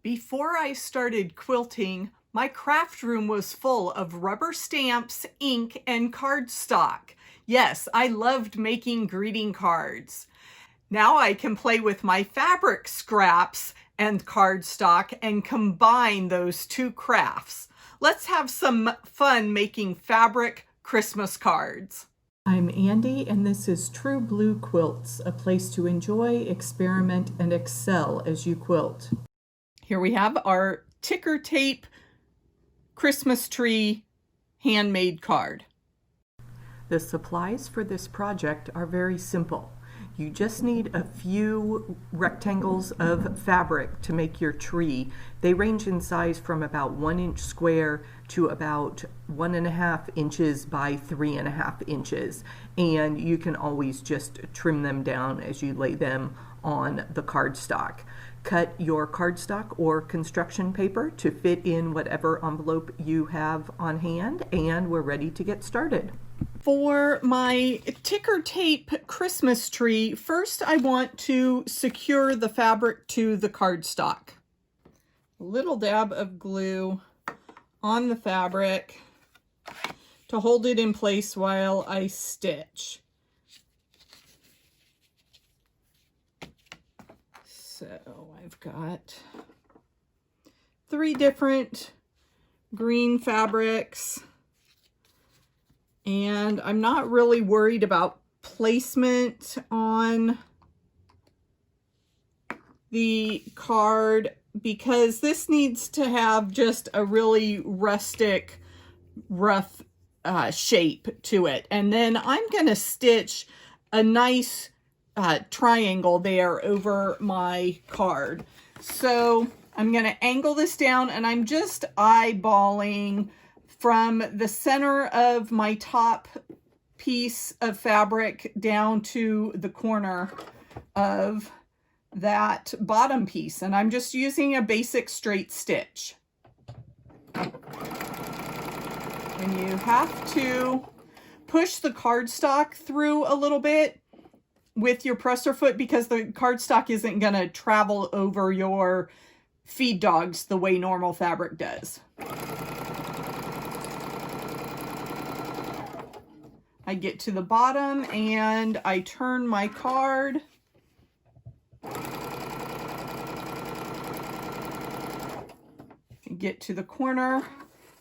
Before I started quilting, my craft room was full of rubber stamps, ink, and cardstock. Yes, I loved making greeting cards. Now I can play with my fabric scraps and cardstock and combine those two crafts. Let's have some fun making fabric Christmas cards. I'm Andy, and this is True Blue Quilts, a place to enjoy, experiment, and excel as you quilt. Here we have our ticker tape Christmas tree handmade card. The supplies for this project are very simple. You just need a few rectangles of fabric to make your tree. They range in size from about 1 inch square to about 1.5 inches by 3.5 inches. And you can always just trim them down as you lay them on the cardstock. Cut your cardstock or construction paper to fit in whatever envelope you have on hand, and we're ready to get started. For my ticker tape Christmas tree, first I want to secure the fabric to the cardstock. A little dab of glue on the fabric to hold it in place while I stitch. So I've got 3 different green fabrics, and I'm not really worried about placement on the card because this needs to have just a really rustic, rough shape to it. And then I'm going to stitch a nice triangle there over my card. So I'm going to angle this down, and I'm just eyeballing from the center of my top piece of fabric down to the corner of that bottom piece. And I'm just using a basic straight stitch. And you have to push the cardstock through a little bit with your presser foot because the cardstock isn't going to travel over your feed dogs the way normal fabric does. I get to the bottom and I turn my card. Get to the corner,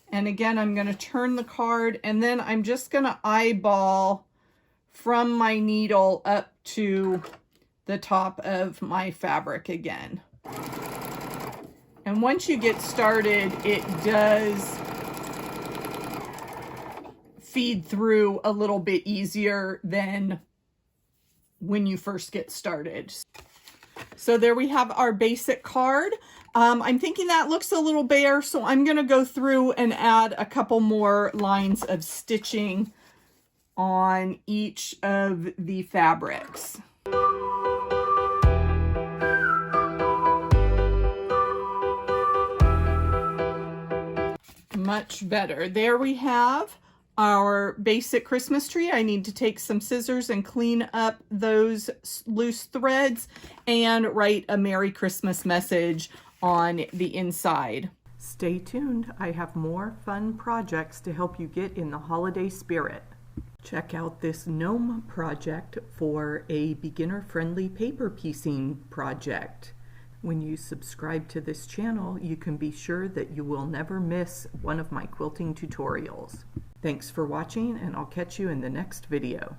and again I'm going to turn the card, and then I'm just going to eyeball from my needle up to the top of my fabric again. And once you get started, it does feed through a little bit easier than when you first get started. So there we have our basic card. I'm thinking that looks a little bare, so I'm going to go through and add a couple more lines of stitching on each of the fabrics. Much better. There we have our basic Christmas tree. I need to take some scissors and clean up those loose threads and write a Merry Christmas message on the inside. Stay tuned. I have more fun projects to help you get in the holiday spirit. Check out this gnome project for a beginner-friendly paper piecing project. When you subscribe to this channel, you can be sure that you will never miss one of my quilting tutorials. Thanks for watching, and I'll catch you in the next video.